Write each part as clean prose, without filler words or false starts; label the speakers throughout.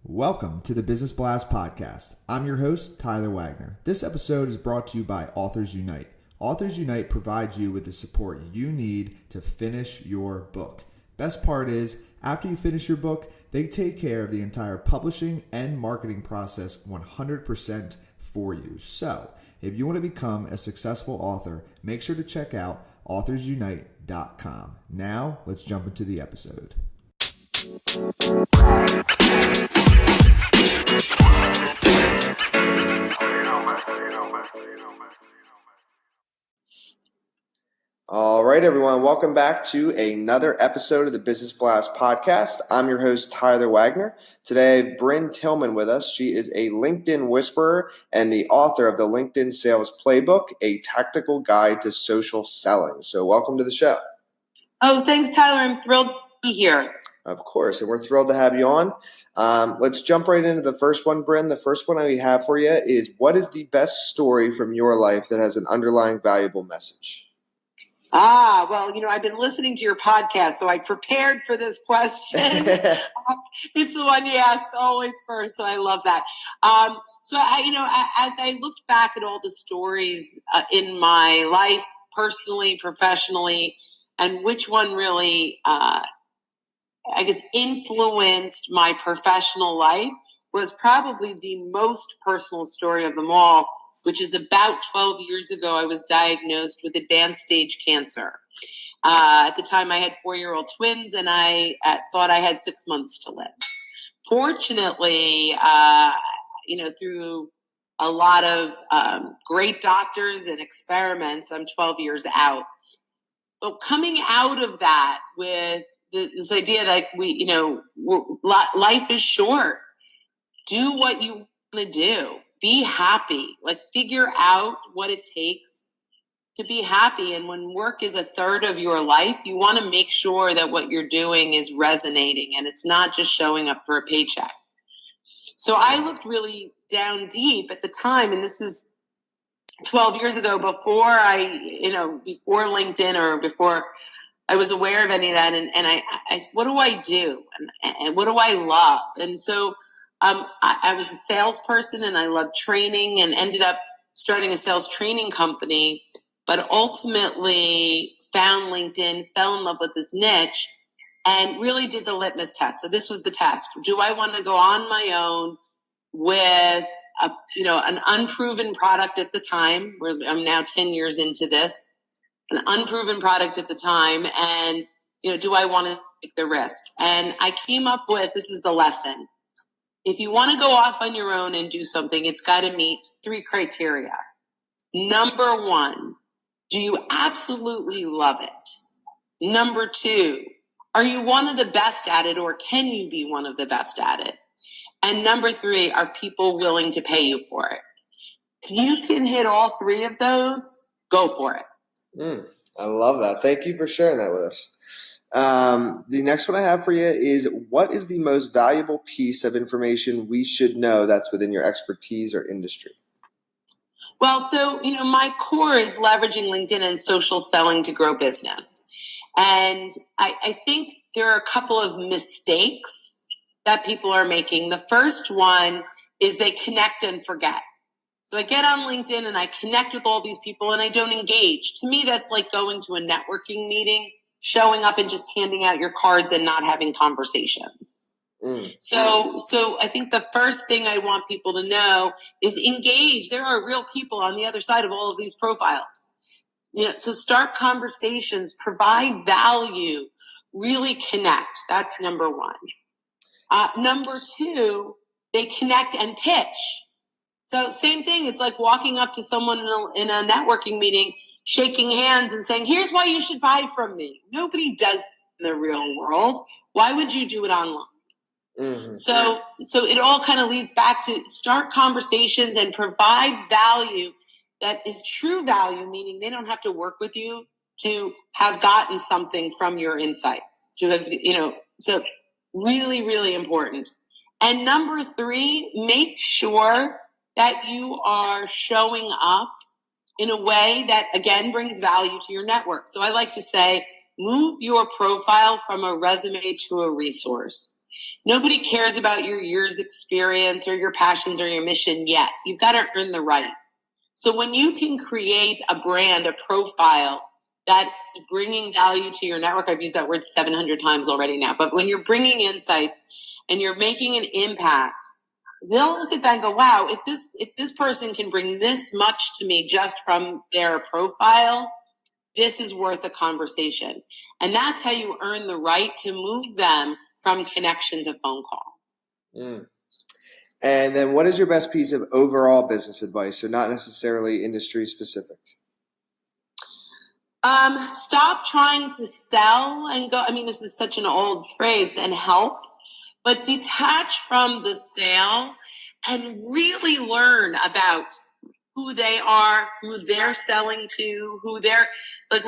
Speaker 1: Welcome to the Business Blast Podcast. I'm your host, Tyler Wagner. This episode is brought to you by Authors Unite. Authors Unite provides you with the support you need to finish your book. Best part is, after you finish your book, they take care of the entire publishing and marketing process 100% for you. So, if you want to become a successful author, make sure to check out authorsunite.com. Now, let's jump into the episode. All right, everyone. Welcome back to another episode of the Business Blast Podcast. I'm your host, Tyler Wagner. Today, I have Brynne Tillman with us. She is a LinkedIn whisperer and the author of the LinkedIn Sales Playbook, a tactical guide to social selling. So welcome to the show.
Speaker 2: Oh, thanks, Tyler. I'm thrilled to be here.
Speaker 1: Of course, and we're thrilled to have you on. Let's jump right into the first one, Brynne. The first one I have for you is, what is the best story from your life that has an underlying valuable message?
Speaker 2: Well, I've been listening to your podcast, so I prepared for this question. It's the one you ask always first, so I love that. As I looked back at all the stories in my life, personally, professionally, and which one really, influenced my professional life, was probably the most personal story of them all, which is about 12 years ago, I was diagnosed with advanced stage cancer. At the time, I had 4-year-old twins, and I thought I had 6 months to live. Fortunately, through a lot of great doctors and experiments, I'm 12 years out. But coming out of that with this idea that life is short. Do what you want to do. Be happy. Figure out what it takes to be happy. And when work is a third of your life, you want to make sure that what you're doing is resonating and it's not just showing up for a paycheck. So I looked really down deep at the time, and this is 12 years ago, before LinkedIn, or before I was aware of any of that. And I what do I do? And what do I love? And so I was a salesperson, and I loved training, and ended up starting a sales training company, but ultimately found LinkedIn, fell in love with this niche, and really did the litmus test. So this was the test. Do I want to go on my own with an unproven product at the time, where I'm now 10 years into this, an unproven product at the time, and do I want to take the risk? And I came up with, this is the lesson. If you want to go off on your own and do something, it's got to meet 3 criteria. Number 1, do you absolutely love it? Number 2, are you one of the best at it, or can you be one of the best at it? And number 3, are people willing to pay you for it? If you can hit all 3 of those, go for it.
Speaker 1: I love that. Thank you for sharing that with us. The next one I have for you is, what is the most valuable piece of information we should know that's within your expertise or industry?
Speaker 2: Well, so, my core is leveraging LinkedIn and social selling to grow business. And I think there are a couple of mistakes that people are making. The first one is they connect and forget. So I get on LinkedIn and I connect with all these people and I don't engage. To me, that's like going to a networking meeting, showing up and just handing out your cards and not having conversations. So I think the first thing I want people to know is engage. There are real people on the other side of all of these profiles. So start conversations, provide value, really connect. That's number 1. Number 2, they connect and pitch. So same thing. It's like walking up to someone in a networking meeting, shaking hands and saying, here's why you should buy from me. Nobody does in the real world. Why would you do it online? Mm-hmm. So it all kind of leads back to start conversations and provide value that is true value, meaning they don't have to work with you to have gotten something from your insights. So really, really important. And number 3, make sure that you are showing up in a way that, again, brings value to your network. So I like to say, move your profile from a resume to a resource. Nobody cares about your year's experience or your passions or your mission yet. You've got to earn the right. So when you can create a brand, a profile that is bringing value to your network, I've used that word 700 times already now, but when you're bringing insights and you're making an impact, they'll look at that and go, wow, if this person can bring this much to me just from their profile, this is worth a conversation. And that's how you earn the right to move them from connection to phone call.
Speaker 1: Mm. And then what is your best piece of overall business advice, so not necessarily industry specific?
Speaker 2: Stop trying to sell and go. I mean, this is such an old phrase, and help, but detach from the sale and really learn about who they are, who they're selling to,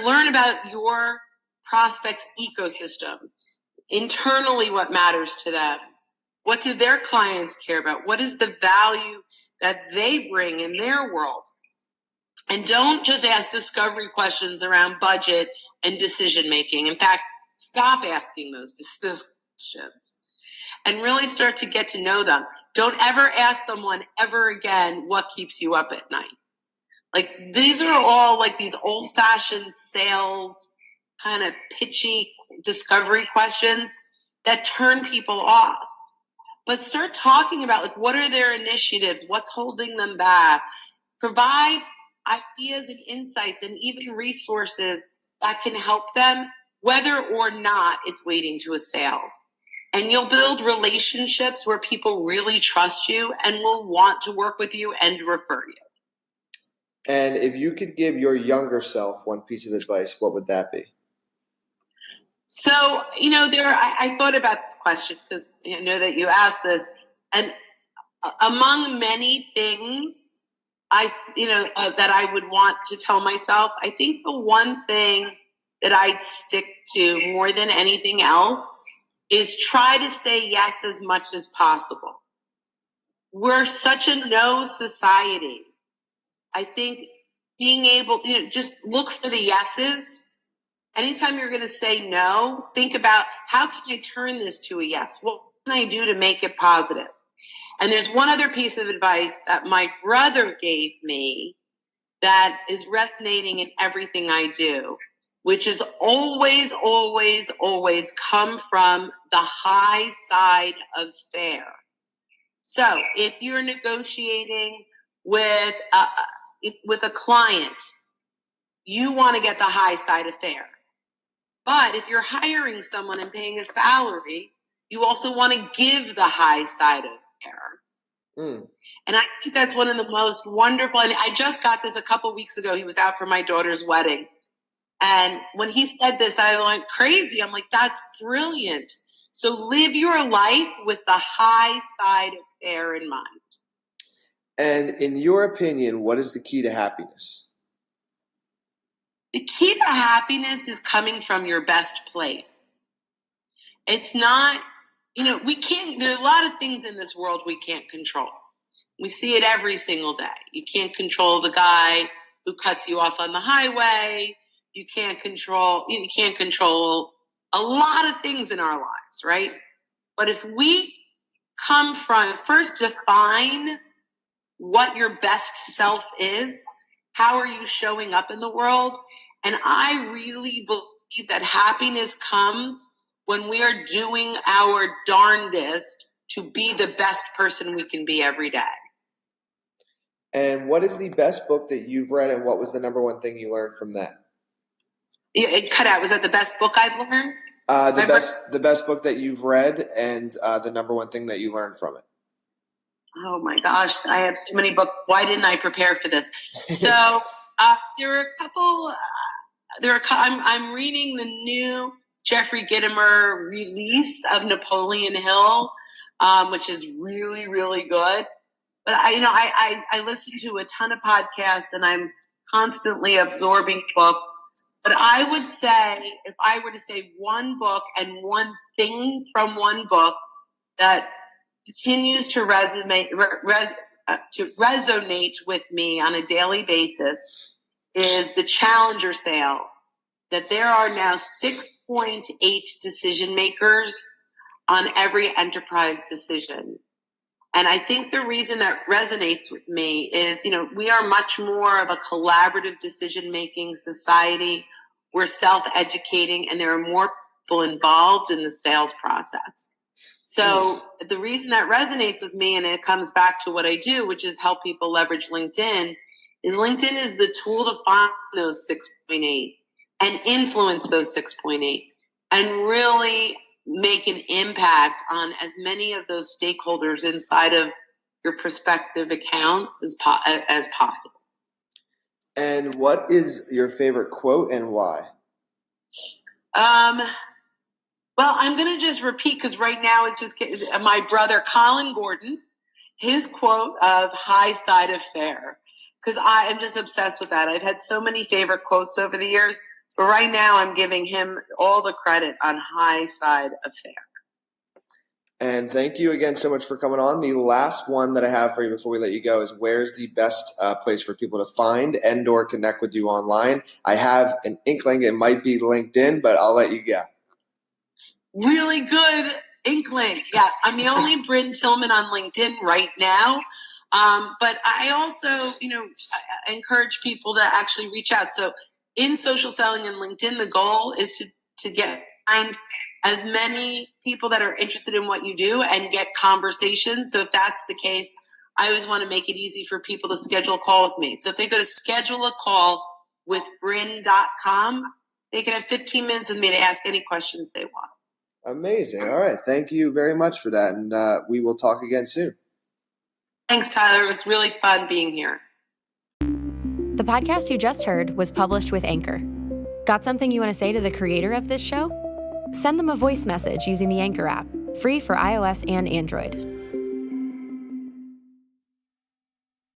Speaker 2: learn about your prospect's ecosystem, internally what matters to them. What do their clients care about? What is the value that they bring in their world? And don't just ask discovery questions around budget and decision making. In fact, stop asking those questions and really start to get to know them. Don't ever ask someone ever again what keeps you up at night. Like, these are all like these old-fashioned sales kind of pitchy discovery questions that turn people off. But start talking about, like, what are their initiatives? What's holding them back? Provide ideas and insights and even resources that can help them, whether or not it's leading to a sale. And you'll build relationships where people really trust you and will want to work with you and refer you.
Speaker 1: And if you could give your younger self one piece of advice, what would that be?
Speaker 2: So, I thought about this question because I know that you asked this, and among many things that I would want to tell myself, I think the one thing that I'd stick to more than anything else is try to say yes as much as possible. We're such a no society. I think being able to just look for the yeses. Anytime you're going to say no, think about, how can I turn this to a yes? What can I do to make it positive? And there's one other piece of advice that my brother gave me that is resonating in everything I do, which is always, always, always come from the high side of fair. So if you're negotiating with a client, you want to get the high side of fair. But if you're hiring someone and paying a salary, you also want to give the high side of fair. Mm. And I think that's one of the most wonderful, and I just got this a couple weeks ago. He was out for my daughter's wedding. And when he said this, I went crazy. I'm like, that's brilliant. So live your life with the high side of fair in mind.
Speaker 1: And in your opinion, what is the key to happiness?
Speaker 2: The key to happiness is coming from your best place. It's not, there are a lot of things in this world we can't control. We see it every single day. You can't control the guy who cuts you off on the highway. You can't control a lot of things in our lives, right? But if we first define what your best self is, how are you showing up in the world? And I really believe that happiness comes when we are doing our darndest to be the best person we can be every day.
Speaker 1: And what is the best book that you've read, and what was the number one thing you learned from that?
Speaker 2: It cut out. Was that the best book I've learned?
Speaker 1: The best book that you've read, and the number one thing that you learned from it.
Speaker 2: Oh my gosh, I have so many books. Why didn't I prepare for this? So there were a couple. I'm reading the new Jeffrey Gitomer release of Napoleon Hill, which is really, really good. But I listen to a ton of podcasts, and I'm constantly absorbing books. But I would say, if I were to say one book and one thing from one book that continues to resonate with me on a daily basis, is the Challenger sale. That there are now 6.8 decision makers on every enterprise decision. And I think the reason that resonates with me is, we are much more of a collaborative decision-making society. We're self-educating, and there are more people involved in the sales process. So the reason that resonates with me, and it comes back to what I do, which is help people leverage LinkedIn, is LinkedIn is the tool to find those 6.8 and influence those 6.8 and really make an impact on as many of those stakeholders inside of your prospective accounts as possible.
Speaker 1: And what is your favorite quote and why?
Speaker 2: Well, I'm going to just repeat, because right now it's just my brother Colin Gordon, his quote of high side of fair, because I am just obsessed with that. I've had so many favorite quotes over the years, but right now I'm giving him all the credit on high side of fair.
Speaker 1: And thank you again so much for coming on. The last one that I have for you before we let you go is, where's the best place for people to find and or connect with you online? I have an inkling it might be LinkedIn, but I'll let you go.
Speaker 2: Really good inkling. Yeah, I'm the only Brynne Tillman on LinkedIn right now. But I also, I encourage people to actually reach out. So in social selling and LinkedIn, the goal is to find as many people that are interested in what you do and get conversations. So if that's the case, I always want to make it easy for people to schedule a call with me. So if they go to schedule a call with Brynne.com, they can have 15 minutes with me to ask any questions they want.
Speaker 1: Amazing. All right. Thank you very much for that. And we will talk again soon.
Speaker 2: Thanks, Tyler. It was really fun being here.
Speaker 3: The podcast you just heard was published with Anchor. Got something you want to say to the creator of this show? Send them a voice message using the Anchor app, free for iOS and Android.